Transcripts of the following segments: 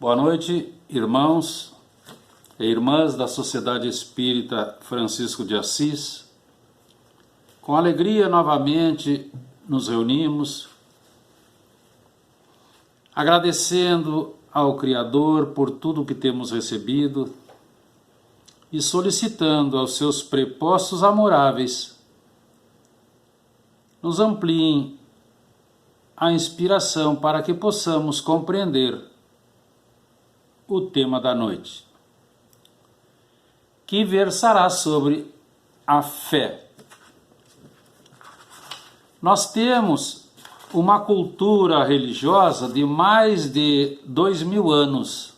Boa noite, irmãos e irmãs da Sociedade Espírita Francisco de Assis. Com alegria, novamente, nos reunimos, agradecendo ao Criador por tudo que temos recebido e solicitando aos seus prepostos amoráveis nos ampliem a inspiração para que possamos compreender o tema da noite, que versará sobre a fé. Nós temos uma cultura religiosa de mais de 2000 anos.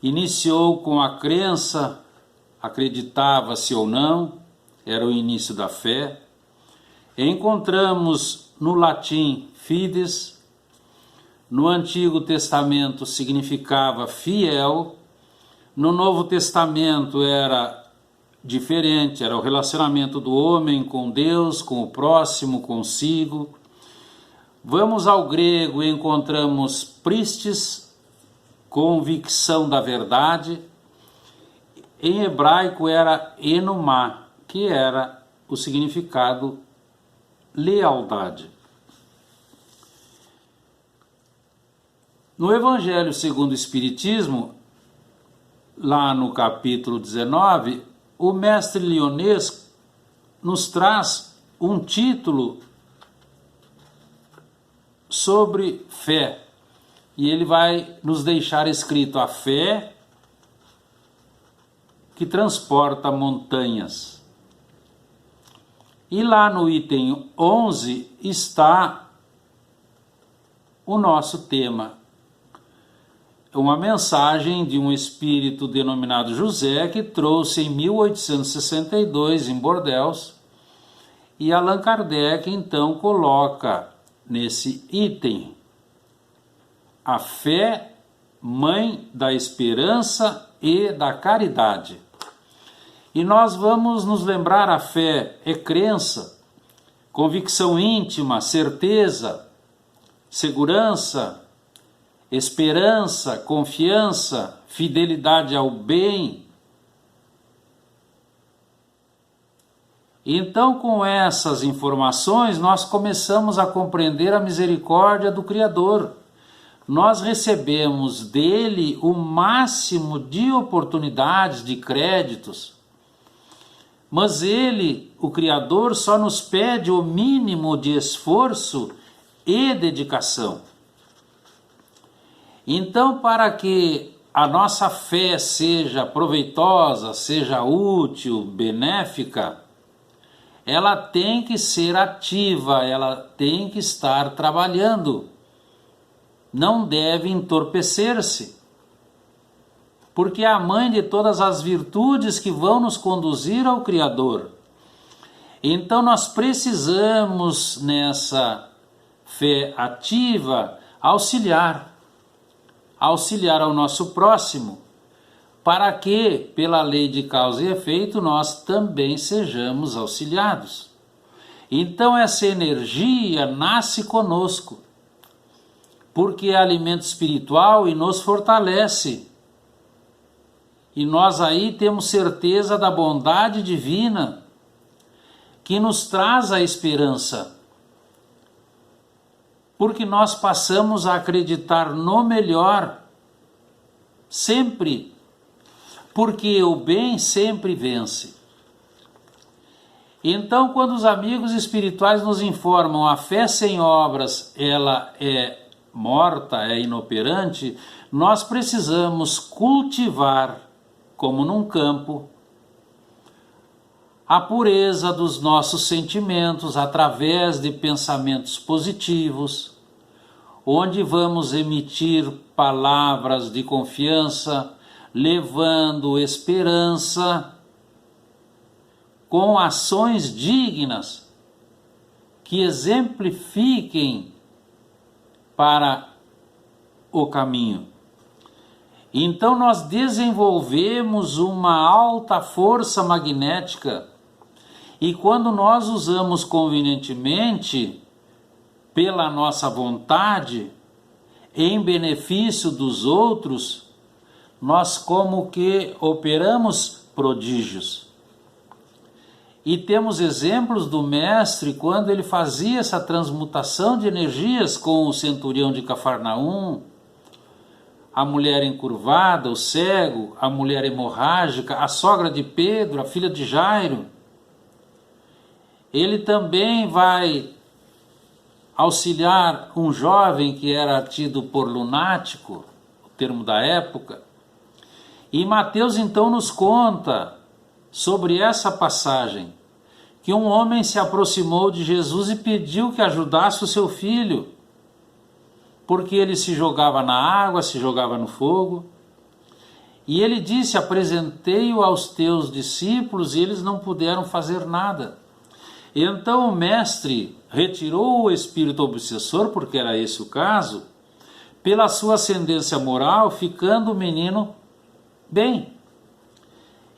Iniciou com a crença, acreditava-se ou não, era o início da fé. Encontramos no latim fides. No Antigo Testamento significava fiel, no Novo Testamento era diferente, era o relacionamento do homem com Deus, com o próximo, consigo. Vamos ao grego e encontramos pistis, convicção da verdade. Em hebraico era enumá, que era o significado lealdade. No Evangelho segundo o Espiritismo, lá no capítulo 19, o mestre Lyonês nos traz um título sobre fé. E ele vai nos deixar escrito: a fé que transporta montanhas. E lá no item 11 está o nosso tema. Uma mensagem de um espírito denominado José, que trouxe em 1862 em Bordeaux, e Allan Kardec então coloca nesse item: a fé, mãe da esperança e da caridade. E nós vamos nos lembrar: a fé é crença, convicção íntima, certeza, segurança, esperança, confiança, fidelidade ao bem. Então, com essas informações, nós começamos a compreender a misericórdia do Criador. Nós recebemos dele o máximo de oportunidades, de créditos, mas ele, o Criador, só nos pede o mínimo de esforço e dedicação. Então, para que a nossa fé seja proveitosa, seja útil, benéfica, ela tem que ser ativa, ela tem que estar trabalhando. Não deve entorpecer-se, porque é a mãe de todas as virtudes que vão nos conduzir ao Criador. Então, nós precisamos, nessa fé ativa, auxiliar ao nosso próximo, para que, pela lei de causa e efeito, nós também sejamos auxiliados. Então essa energia nasce conosco, porque é alimento espiritual e nos fortalece. E nós aí temos certeza da bondade divina, que nos traz a esperança, porque nós passamos a acreditar no melhor, sempre, porque o bem sempre vence. Então, quando os amigos espirituais nos informam: a fé sem obras, ela é morta, é inoperante, nós precisamos cultivar, como num campo, a pureza dos nossos sentimentos através de pensamentos positivos, onde vamos emitir palavras de confiança, levando esperança, com ações dignas que exemplifiquem para o caminho. Então nós desenvolvemos uma alta força magnética, e quando nós usamos convenientemente, pela nossa vontade, em benefício dos outros, nós como que operamos prodígios. E temos exemplos do mestre quando ele fazia essa transmutação de energias com o centurião de Cafarnaum, a mulher encurvada, o cego, a mulher hemorrágica, a sogra de Pedro, a filha de Jairo. Ele também vai auxiliar um jovem que era tido por lunático, o termo da época. E Mateus então nos conta sobre essa passagem, que um homem se aproximou de Jesus e pediu que ajudasse o seu filho, porque ele se jogava na água, se jogava no fogo. E ele disse: apresentei-o aos teus discípulos e eles não puderam fazer nada. Então o mestre retirou o espírito obsessor, porque era esse o caso, pela sua ascendência moral, ficando o menino bem.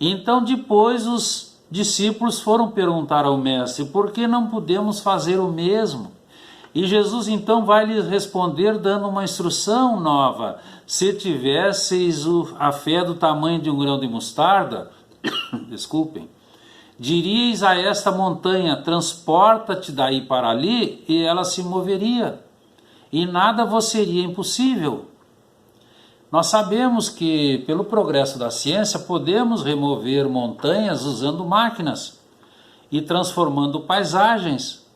Então depois os discípulos foram perguntar ao mestre: por que não podemos fazer o mesmo? E Jesus então vai lhes responder dando uma instrução nova: se tivesseis a fé do tamanho de um grão de mostarda, desculpem, diríeis a esta montanha: transporta-te daí para ali, e ela se moveria, e nada vos seria impossível. Nós sabemos que, pelo progresso da ciência, podemos remover montanhas usando máquinas e transformando paisagens.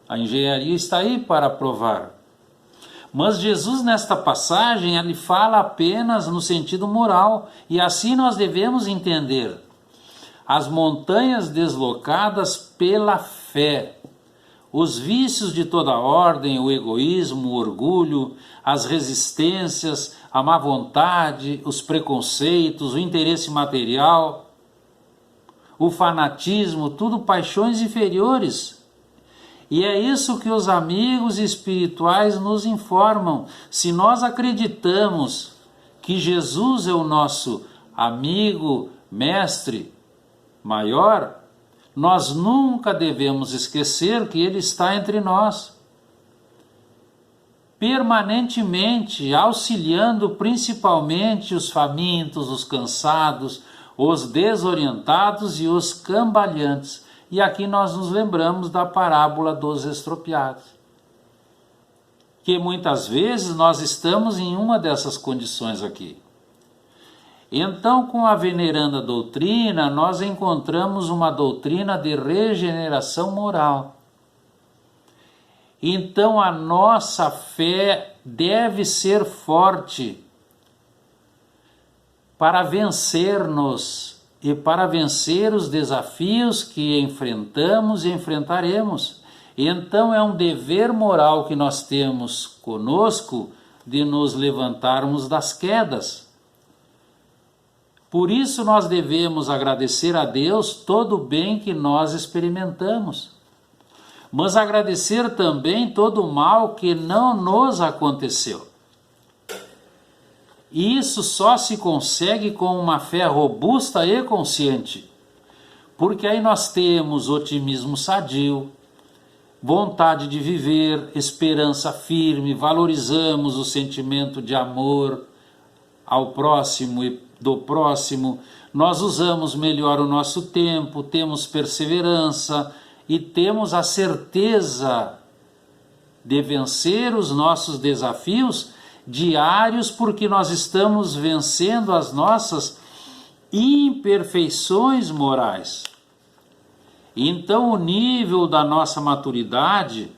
A engenharia está aí para provar. Mas Jesus, nesta passagem, ele fala apenas no sentido moral, e assim nós devemos entender: as montanhas deslocadas pela fé, os vícios de toda ordem, o egoísmo, o orgulho, as resistências, a má vontade, os preconceitos, o interesse material, o fanatismo, tudo paixões inferiores. E é isso que os amigos espirituais nos informam. Se nós acreditamos que Jesus é o nosso amigo, mestre maior, nós nunca devemos esquecer que Ele está entre nós, permanentemente auxiliando principalmente os famintos, os cansados, os desorientados e os cambaleantes. E aqui nós nos lembramos da parábola dos estropiados, que muitas vezes nós estamos em uma dessas condições aqui. Então, com a veneranda doutrina, nós encontramos uma doutrina de regeneração moral. Então, a nossa fé deve ser forte para vencer-nos e para vencer os desafios que enfrentamos e enfrentaremos. Então, é um dever moral que nós temos conosco de nos levantarmos das quedas. Por isso nós devemos agradecer a Deus todo o bem que nós experimentamos, mas agradecer também todo o mal que não nos aconteceu. E isso só se consegue com uma fé robusta e consciente, porque aí nós temos otimismo sadio, vontade de viver, esperança firme, valorizamos o sentimento de amor ao próximo e do próximo, nós usamos melhor o nosso tempo, temos perseverança e temos a certeza de vencer os nossos desafios diários, porque nós estamos vencendo as nossas imperfeições morais. Então, o nível da nossa maturidade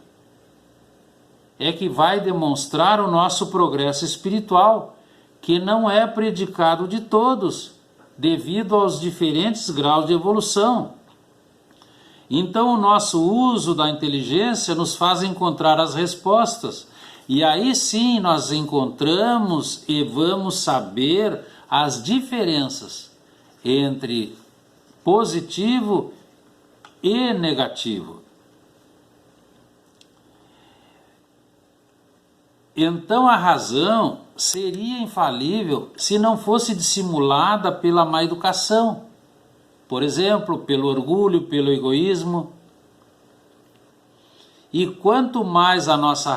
é que vai demonstrar o nosso progresso espiritual, que não é predicado de todos, devido aos diferentes graus de evolução. Então, o nosso uso da inteligência nos faz encontrar as respostas, e aí sim nós encontramos e vamos saber as diferenças entre positivo e negativo. Então a razão seria infalível se não fosse dissimulada pela má educação, por exemplo, pelo orgulho, pelo egoísmo. E quanto mais a nossa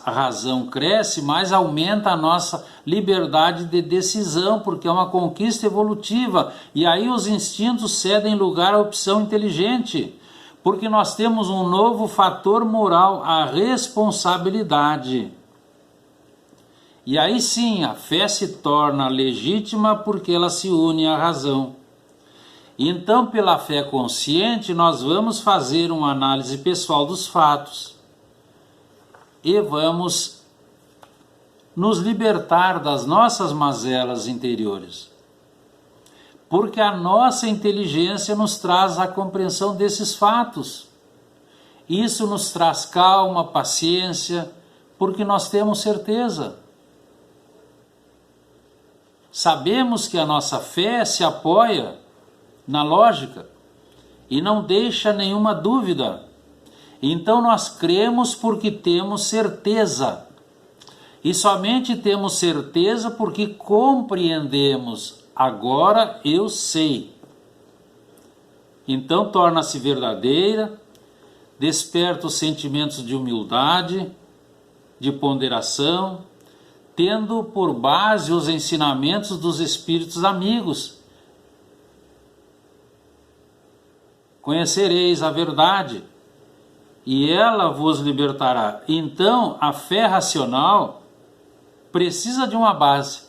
razão cresce, mais aumenta a nossa liberdade de decisão, porque é uma conquista evolutiva. E aí os instintos cedem lugar à opção inteligente, porque nós temos um novo fator moral, a responsabilidade. E aí sim, a fé se torna legítima porque ela se une à razão. Então, pela fé consciente, nós vamos fazer uma análise pessoal dos fatos e vamos nos libertar das nossas mazelas interiores. Porque a nossa inteligência nos traz a compreensão desses fatos. Isso nos traz calma, paciência, porque nós temos certeza. Sabemos que a nossa fé se apoia na lógica e não deixa nenhuma dúvida. Então nós cremos porque temos certeza. E somente temos certeza porque compreendemos. Agora eu sei. Então torna-se verdadeira, desperta os sentimentos de humildade, de ponderação, tendo por base os ensinamentos dos espíritos amigos. Conhecereis a verdade, e ela vos libertará. Então, a fé racional precisa de uma base.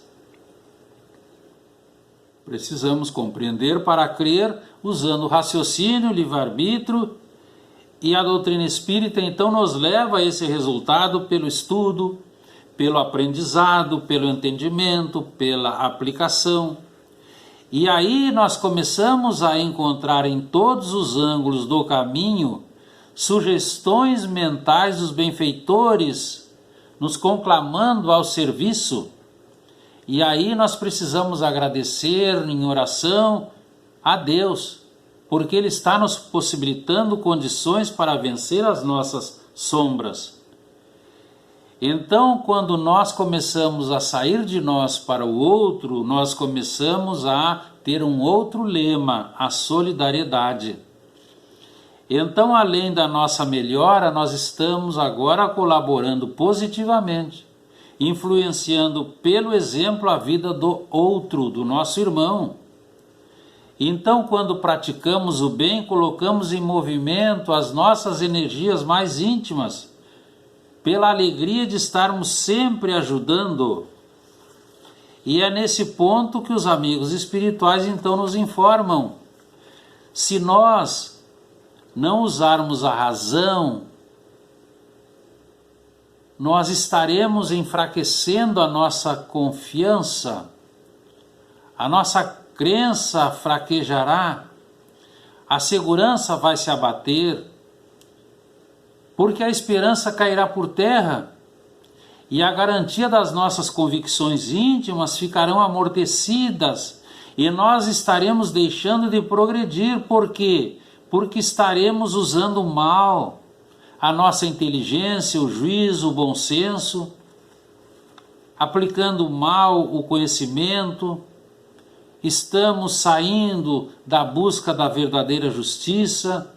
Precisamos compreender para crer, usando o raciocínio, livre-arbítrio, e a doutrina espírita então nos leva a esse resultado pelo estudo, pelo aprendizado, pelo entendimento, pela aplicação. E aí nós começamos a encontrar em todos os ângulos do caminho sugestões mentais dos benfeitores, nos conclamando ao serviço. E aí nós precisamos agradecer em oração a Deus, porque Ele está nos possibilitando condições para vencer as nossas sombras. Então, quando nós começamos a sair de nós para o outro, nós começamos a ter um outro lema, a solidariedade. Então, além da nossa melhora, nós estamos agora colaborando positivamente, influenciando pelo exemplo a vida do outro, do nosso irmão. Então, quando praticamos o bem, colocamos em movimento as nossas energias mais íntimas, pela alegria de estarmos sempre ajudando. E é nesse ponto que os amigos espirituais então nos informam. Se nós não usarmos a razão, nós estaremos enfraquecendo a nossa confiança, a nossa crença fraquejará, a segurança vai se abater, porque a esperança cairá por terra e a garantia das nossas convicções íntimas ficarão amortecidas e nós estaremos deixando de progredir. Por quê? Porque estaremos usando mal a nossa inteligência, o juízo, o bom senso, aplicando mal o conhecimento, estamos saindo da busca da verdadeira justiça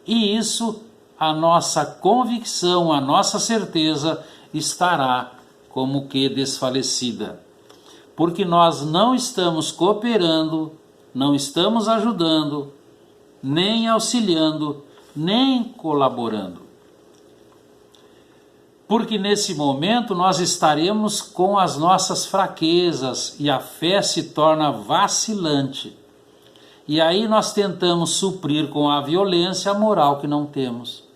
e isso, a nossa convicção, a nossa certeza estará como que desfalecida. Porque nós não estamos cooperando, não estamos ajudando, nem auxiliando, nem colaborando. Porque nesse momento nós estaremos com as nossas fraquezas e a fé se torna vacilante. E aí nós tentamos suprir com a violência a moral que não temos.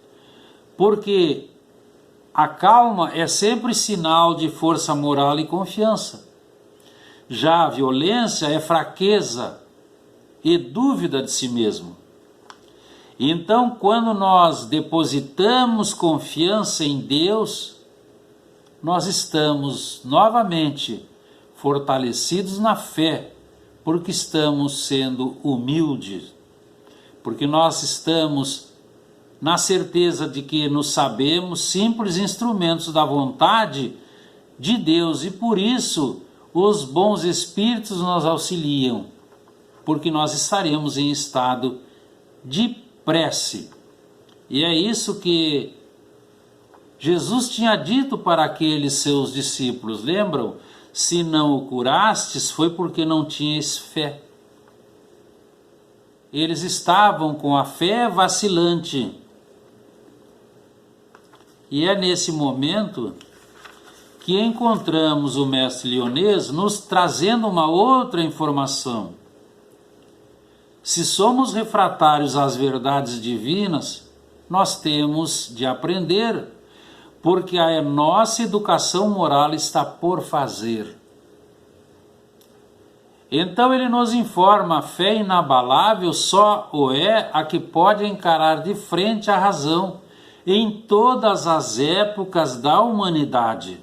Porque a calma é sempre sinal de força moral e confiança. Já a violência é fraqueza e dúvida de si mesmo. Então, quando nós depositamos confiança em Deus, nós estamos novamente fortalecidos na fé, porque estamos sendo humildes, porque nós estamos na certeza de que nos sabemos simples instrumentos da vontade de Deus e por isso os bons espíritos nos auxiliam, porque nós estaremos em estado de prece. E é isso que Jesus tinha dito para aqueles seus discípulos, lembram? Se não o curastes, foi porque não tinhas fé. Eles estavam com a fé vacilante. E é nesse momento que encontramos o mestre Lyonês nos trazendo uma outra informação. Se somos refratários às verdades divinas, nós temos de aprender, porque a nossa educação moral está por fazer. Então ele nos informa, a fé inabalável só o é a que pode encarar de frente a razão em todas as épocas da humanidade.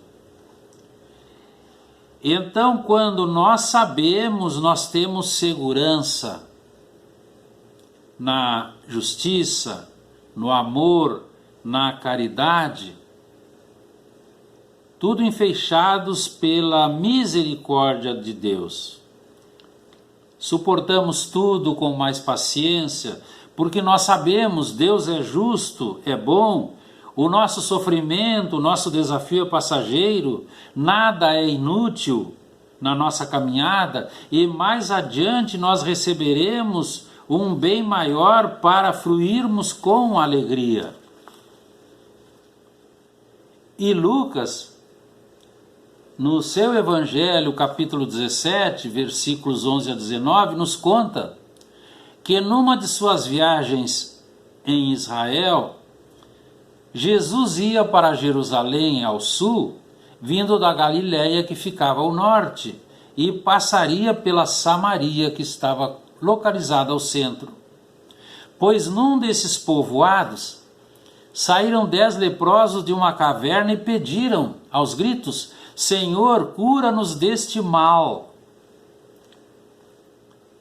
Então, quando nós sabemos, nós temos segurança na justiça, no amor, na caridade, tudo enfechados pela misericórdia de Deus. Suportamos tudo com mais paciência, porque nós sabemos, Deus é justo, é bom, o nosso sofrimento, o nosso desafio é passageiro, nada é inútil na nossa caminhada, e mais adiante nós receberemos um bem maior para fruirmos com alegria. E Lucas, no seu Evangelho, capítulo 17, versículos 11 a 19, nos conta que numa de suas viagens em Israel, Jesus ia para Jerusalém ao sul, vindo da Galiléia que ficava ao norte, e passaria pela Samaria que estava localizada ao centro. Pois num desses povoados, saíram 10 leprosos de uma caverna e pediram, aos gritos, Senhor, cura-nos deste mal.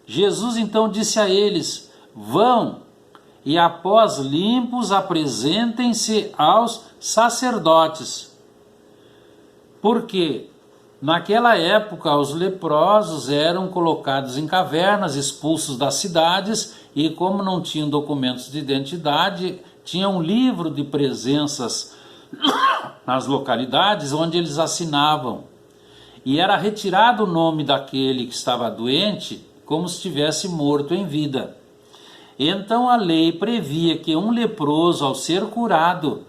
Jesus então disse a eles, vão, e após limpos apresentem-se aos sacerdotes. Porque naquela época os leprosos eram colocados em cavernas, expulsos das cidades, e como não tinham documentos de identidade, tinham um livro de presenças nas localidades onde eles assinavam. E era retirado o nome daquele que estava doente como se estivesse morto em vida. Então a lei previa que um leproso, ao ser curado,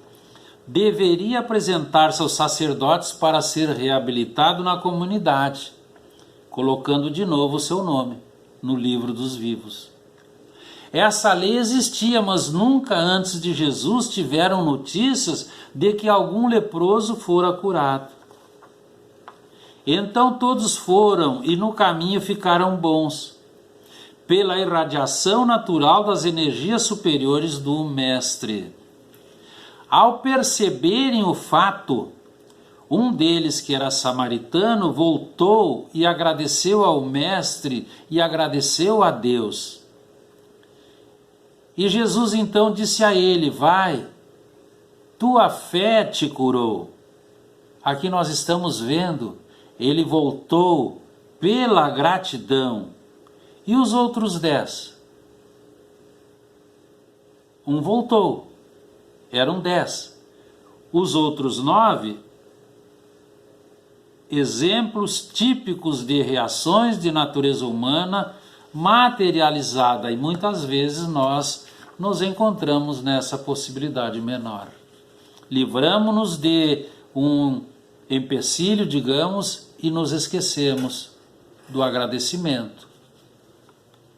deveria apresentar-se aos sacerdotes para ser reabilitado na comunidade, colocando de novo o seu nome no livro dos vivos. Essa lei existia, mas nunca antes de Jesus tiveram notícias de que algum leproso fora curado. Então todos foram e no caminho ficaram bons, pela irradiação natural das energias superiores do Mestre. Ao perceberem o fato, um deles, que era samaritano, voltou e agradeceu ao Mestre e agradeceu a Deus. E Jesus então disse a ele, vai, tua fé te curou. Aqui nós estamos vendo, ele voltou pela gratidão. E os outros 10? Um voltou, eram 10. Os outros 9, exemplos típicos de reações de natureza humana materializada, e muitas vezes nós nos encontramos nessa possibilidade menor. Livramos-nos de um empecilho, digamos, e nos esquecemos do agradecimento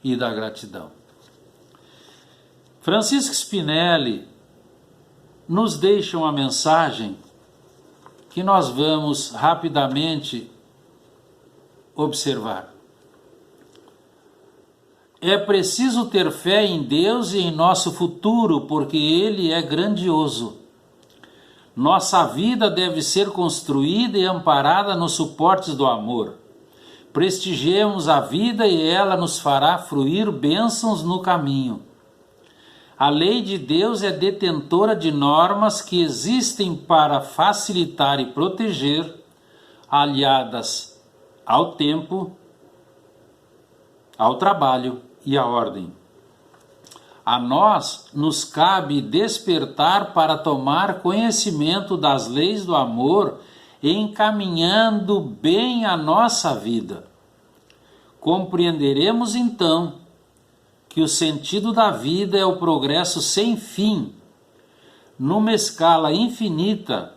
e da gratidão. Francisco Spinelli nos deixa uma mensagem que nós vamos rapidamente observar. É preciso ter fé em Deus e em nosso futuro, porque Ele é grandioso. Nossa vida deve ser construída e amparada nos suportes do amor. Prestigiemos a vida e ela nos fará fruir bênçãos no caminho. A lei de Deus é detentora de normas que existem para facilitar e proteger, aliadas ao tempo, ao trabalho e à ordem. A nós nos cabe despertar para tomar conhecimento das leis do amor, encaminhando bem a nossa vida. Compreenderemos então que o sentido da vida é o progresso sem fim, numa escala infinita,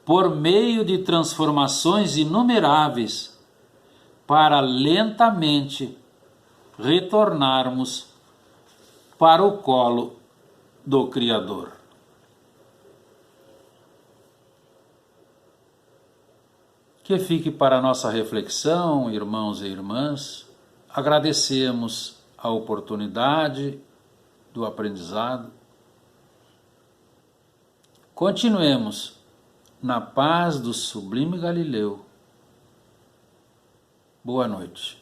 por meio de transformações inumeráveis, para lentamente retornarmos para o colo do Criador. Que fique para a nossa reflexão, irmãos e irmãs. Agradecemos a oportunidade do aprendizado. Continuemos na paz do sublime Galileu. Boa noite.